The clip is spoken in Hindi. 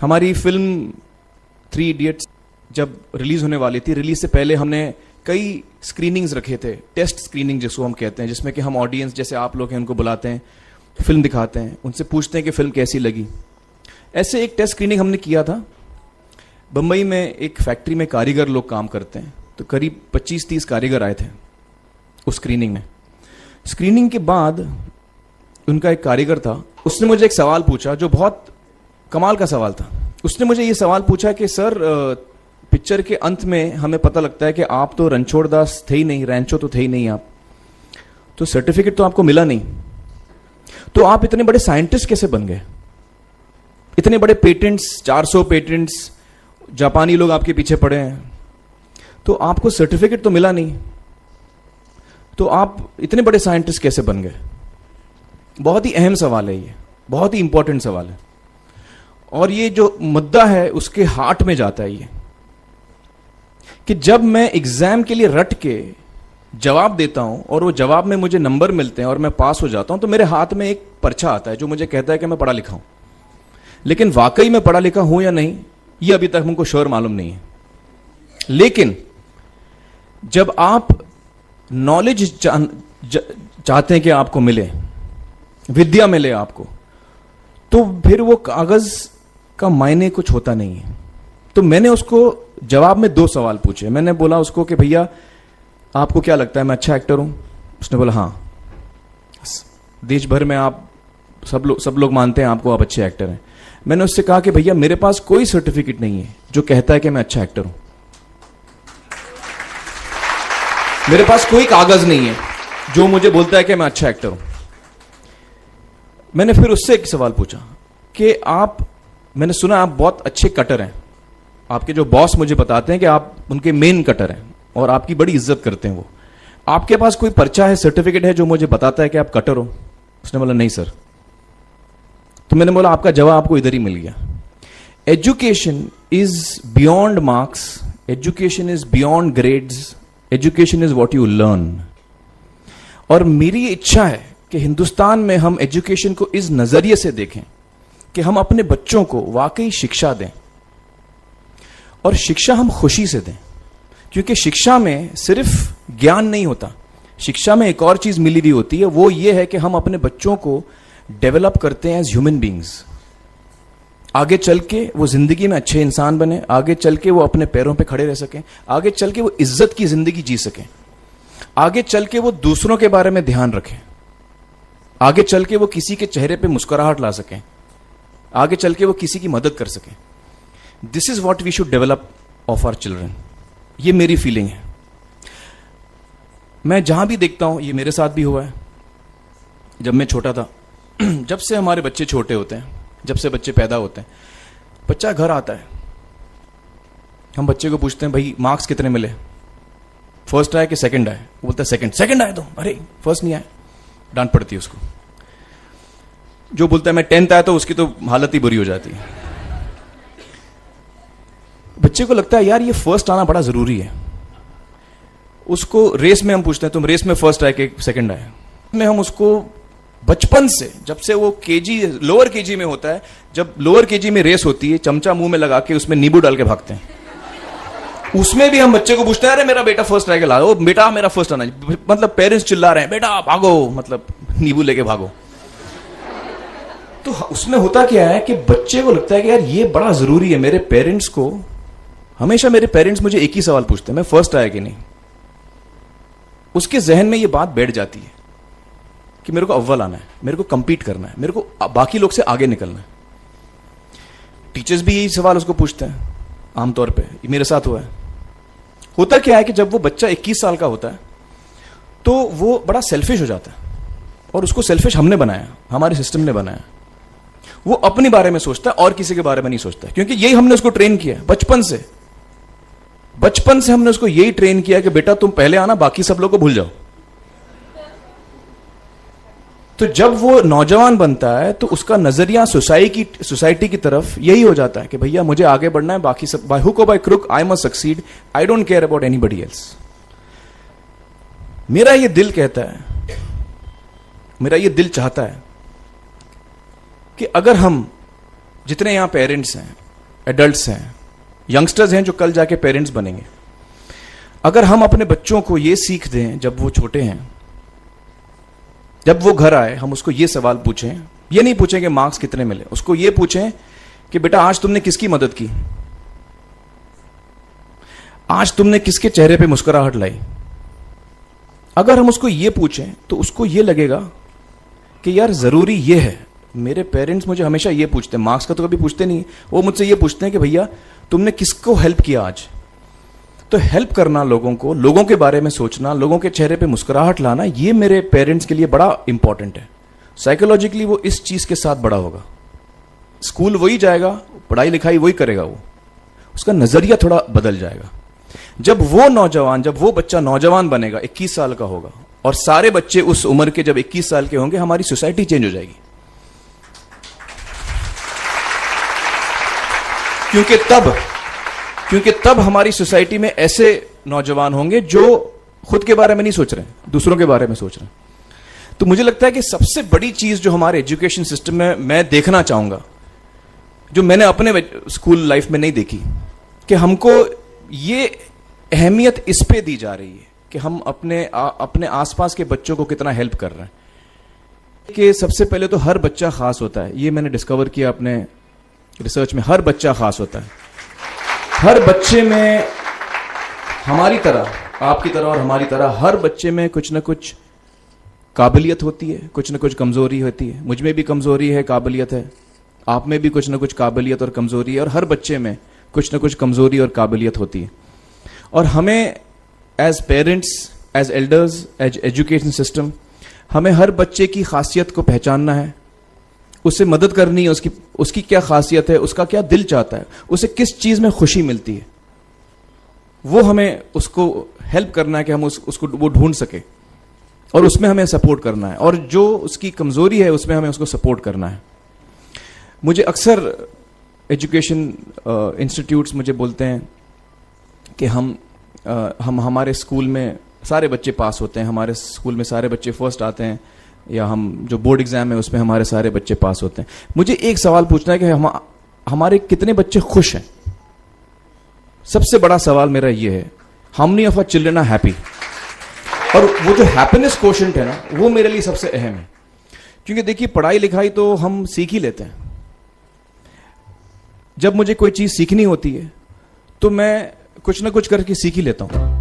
हमारी फिल्म 3 इडियट्स जब रिलीज होने वाली थी, रिलीज से पहले हमने कई स्क्रीनिंग्स रखे थे, टेस्ट स्क्रीनिंग जिसको हम कहते हैं, जिसमें कि हम ऑडियंस जैसे आप लोग हैं उनको बुलाते हैं, फिल्म दिखाते हैं, उनसे पूछते हैं कि फिल्म कैसी लगी। ऐसे एक टेस्ट स्क्रीनिंग हमने किया था। बंबई में एक फैक्ट्री में कारीगर लोग काम करते हैं, तो करीब 25-30 कारीगर आए थे उस स्क्रीनिंग में। स्क्रीनिंग के बाद उनका एक कारीगर था, उसने मुझे एक सवाल पूछा जो बहुत कमाल का सवाल था। उसने मुझे ये सवाल पूछा कि सर, पिक्चर के अंत में हमें पता लगता है कि आप तो रणछोड़ दास थे ही नहीं, रैंचो तो थे ही नहीं आप, तो सर्टिफिकेट तो आपको मिला नहीं, तो आप इतने बड़े साइंटिस्ट कैसे बन गए? इतने बड़े पेटेंट्स, 400 पेटेंट्स, जापानी लोग आपके पीछे पड़े हैं, तो आपको सर्टिफिकेट तो मिला नहीं, तो आप इतने बड़े साइंटिस्ट कैसे बन गए? बहुत ही अहम सवाल है ये, बहुत ही इंपॉर्टेंट सवाल है, और ये जो मुद्दा है उसके हार्ट में जाता है ये, कि जब मैं एग्जाम के लिए रट के जवाब देता हूं और वो जवाब में मुझे नंबर मिलते हैं और मैं पास हो जाता हूं, तो मेरे हाथ में एक पर्चा आता है जो मुझे कहता है कि मैं पढ़ा लिखा हूं। लेकिन वाकई मैं पढ़ा लिखा हूं या नहीं, ये अभी तक हमको श्योर मालूम नहीं है। लेकिन जब आप नॉलेज चाहते हैं कि आपको मिले, विद्या मिले आपको, तो फिर वो कागज का मायने कुछ होता नहीं है। तो मैंने उसको जवाब में 2 सवाल पूछे। मैंने बोला उसको कि भैया आपको क्या लगता है मैं अच्छा एक्टर हूं? उसने बोला हाँ, देश भर में आप सब लोग मानते हैं आपको, आप अच्छे एक्टर हैं। मैंने उससे कहा कि भैया मेरे पास कोई सर्टिफिकेट नहीं है जो कहता है कि मैं अच्छा एक्टर हूं, मेरे पास कोई कागज नहीं है जो मुझे बोलता है कि मैं अच्छा एक्टर हूं। मैंने फिर उससे एक सवाल पूछा कि मैंने सुना आप बहुत अच्छे कटर हैं, आपके जो बॉस मुझे बताते हैं कि आप उनके मेन कटर हैं और आपकी बड़ी इज्जत करते हैं वो, आपके पास कोई पर्चा है, सर्टिफिकेट है जो मुझे बताता है कि आप कटर हो? उसने बोला नहीं सर। तो मैंने बोला आपका जवाब आपको इधर ही मिल गया। Education is beyond marks, education is beyond grades, education is what you learn. और मेरी इच्छा है कि हिंदुस्तान में हम एजुकेशन को इस नजरिए से देखें कि हम अपने बच्चों को वाकई शिक्षा दें, और शिक्षा हम खुशी से दें, क्योंकि शिक्षा में सिर्फ ज्ञान नहीं होता, शिक्षा में एक और चीज मिली हुई होती है, वो ये है कि हम अपने बच्चों को डेवलप करते हैं एज ह्यूमन बींग्स। आगे चल के वो जिंदगी में अच्छे इंसान बने, आगे चल के वो अपने पैरों पे खड़े रह सकें, आगे चल के वो इज्जत की जिंदगी जी सकें, आगे चल के वो दूसरों के बारे में ध्यान रखें, आगे चल के वो किसी के चेहरे पे मुस्कुराहट ला सकें, आगे चल के वो किसी की मदद कर सकें। This is what we should develop of our children. ये मेरी फीलिंग है। मैं जहां भी देखता हूं, ये मेरे साथ भी हुआ है जब मैं छोटा था। जब से हमारे बच्चे छोटे होते हैं, जब से बच्चे पैदा होते हैं, बच्चा घर आता है, हम बच्चे को पूछते हैं भाई मार्क्स कितने मिले, फर्स्ट आया कि सेकंड आया? वो बोलता है सेकंड। सेकंड आया तो अरे फर्स्ट नहीं आया, डांट पड़ती है उसको। जो बोलता है मैं 10th आया तो उसकी तो हालत ही बुरी हो जाती है। बच्चे को लगता है यार ये फर्स्ट आना बड़ा जरूरी है। उसको रेस में हम पूछते हैं तुम रेस में फर्स्ट आए कि सेकंड आए? में हम उसको बचपन से, जब से वो लोअर केजी में होता है, जब लोअर केजी में रेस होती है, चमचा मुंह में लगा के उसमें नींबू डाल के भागते हैं। उसमें भी हम बच्चे को पूछते हैं अरे मेरा बेटा फर्स्ट आएगा, ला, ओ बेटा मेरा फर्स्ट आना, मतलब पेरेंट्स चिल्ला रहे हैं बेटा भागो, मतलब नींबू लेके भागो। तो उसमें होता क्या है कि बच्चे को लगता है कि यार ये बड़ा जरूरी है। मेरे पेरेंट्स को हमेशा, मेरे पेरेंट्स मुझे एक ही सवाल पूछते हैं, मैं फर्स्ट आया कि नहीं। उसके जहन में ये बात बैठ जाती है कि मेरे को अव्वल आना है, मेरे को कंपीट करना है, मेरे को बाकी लोग से आगे निकलना है। टीचर्स भी यही सवाल उसको पूछते हैं आमतौर पे, मेरे साथ हुआ है। होता क्या है कि जब वो बच्चा 21 साल का होता है तो वो बड़ा सेल्फिश हो जाता है, और उसको सेल्फिश हमने बनाया, हमारे सिस्टम ने बनाया। वो अपने बारे में सोचता है और किसी के बारे में नहीं सोचता, क्योंकि यही हमने उसको ट्रेन किया बचपन से। बचपन से हमने उसको यही ट्रेन किया कि बेटा तुम पहले आना, बाकी सब लोग को भूल जाओ। तो जब वो नौजवान बनता है तो उसका नजरिया सोसाइटी की तरफ यही हो जाता है कि भैया मुझे आगे बढ़ना है, बाकी सब बाय हुक और by crook I must succeed, I don't care about anybody else. मेरा ये दिल कहता है, मेरा ये दिल चाहता है कि अगर हम जितने यहां पेरेंट्स हैं एडल्ट्स हैं, यंगस्टर्स हैं जो कल जाके पेरेंट्स बनेंगे। अगर हम अपने बच्चों को ये सीख दें जब वो छोटे हैं, जब वो घर आए हम उसको ये सवाल पूछें, ये नहीं पूछें कि मार्क्स कितने मिले, उसको ये पूछें कि बेटा आज तुमने किसकी मदद की, आज तुमने किसके चेहरे पे मुस्कुराहट लाई। अगर हम उसको ये पूछें तो उसको ये लगेगा कि यार जरूरी ये है, मेरे पेरेंट्स मुझे हमेशा ये पूछते हैं, मार्क्स का तो कभी पूछते नहीं, वो मुझसे ये पूछते हैं कि भैया तुमने किसको हेल्प किया आज। तो हेल्प करना लोगों को, लोगों के बारे में सोचना, लोगों के चेहरे पे मुस्कुराहट लाना, ये मेरे पेरेंट्स के लिए बड़ा इंपॉर्टेंट है। साइकोलॉजिकली वो इस चीज के साथ बड़ा होगा, स्कूल वही जाएगा, पढ़ाई लिखाई वही करेगा, वो उसका नजरिया थोड़ा बदल जाएगा। जब वो बच्चा नौजवान बनेगा, 21 साल का होगा, और सारे बच्चे उस उम्र के जब 21 साल के होंगे, हमारी सोसाइटी चेंज हो जाएगी। क्योंकि तब हमारी सोसाइटी में ऐसे नौजवान होंगे जो खुद के बारे में नहीं सोच रहे, दूसरों के बारे में सोच रहे हैं। तो मुझे लगता है कि सबसे बड़ी चीज जो हमारे एजुकेशन सिस्टम में मैं देखना चाहूंगा, जो मैंने अपने स्कूल लाइफ में नहीं देखी, कि हमको ये अहमियत इस पे दी जा रही है कि हम अपने आसपास के बच्चों को कितना हेल्प कर रहे हैं। कि सबसे पहले तो हर बच्चा खास होता है, ये मैंने डिस्कवर किया अपने रिसर्च में। हर बच्चा खास होता है, हर बच्चे में हमारी तरह, आपकी तरह और हमारी तरह, हर बच्चे में कुछ ना कुछ काबिलियत होती है, कुछ ना कुछ कमजोरी होती है। मुझ में भी कमजोरी है, काबिलियत है, आप में भी कुछ ना कुछ काबिलियत और कमजोरी है, और हर बच्चे में कुछ ना कुछ कमजोरी और काबिलियत होती है। और हमें as parents, as elders, as education system, हमें हर बच्चे की खासियत को पहचानना है, उससे मदद करनी है, उसकी क्या खासियत है, उसका क्या दिल चाहता है, उसे किस चीज में खुशी मिलती है, वो हमें उसको हेल्प करना है कि हम उसको वो ढूंढ सके, और उसमें हमें सपोर्ट करना है, और जो उसकी कमजोरी है उसमें हमें उसको सपोर्ट करना है। मुझे अक्सर एजुकेशन इंस्टीट्यूट्स मुझे बोलते हैं कि हम हमारे स्कूल में सारे बच्चे पास होते हैं, हमारे स्कूल में सारे बच्चे फर्स्ट आते हैं, या हम जो बोर्ड एग्जाम है उसमें हमारे सारे बच्चे पास होते हैं। मुझे एक सवाल पूछना है कि हमारे कितने बच्चे खुश हैं। सबसे बड़ा सवाल मेरा ये है, how many of our children are happy. और वो जो हैप्पीनेस क्वोशेंट है ना, वो मेरे लिए सबसे अहम है। क्योंकि देखिए, पढ़ाई लिखाई तो हम सीख ही लेते हैं। जब मुझे कोई चीज सीखनी होती है तो मैं कुछ ना कुछ करके सीख ही लेता हूं।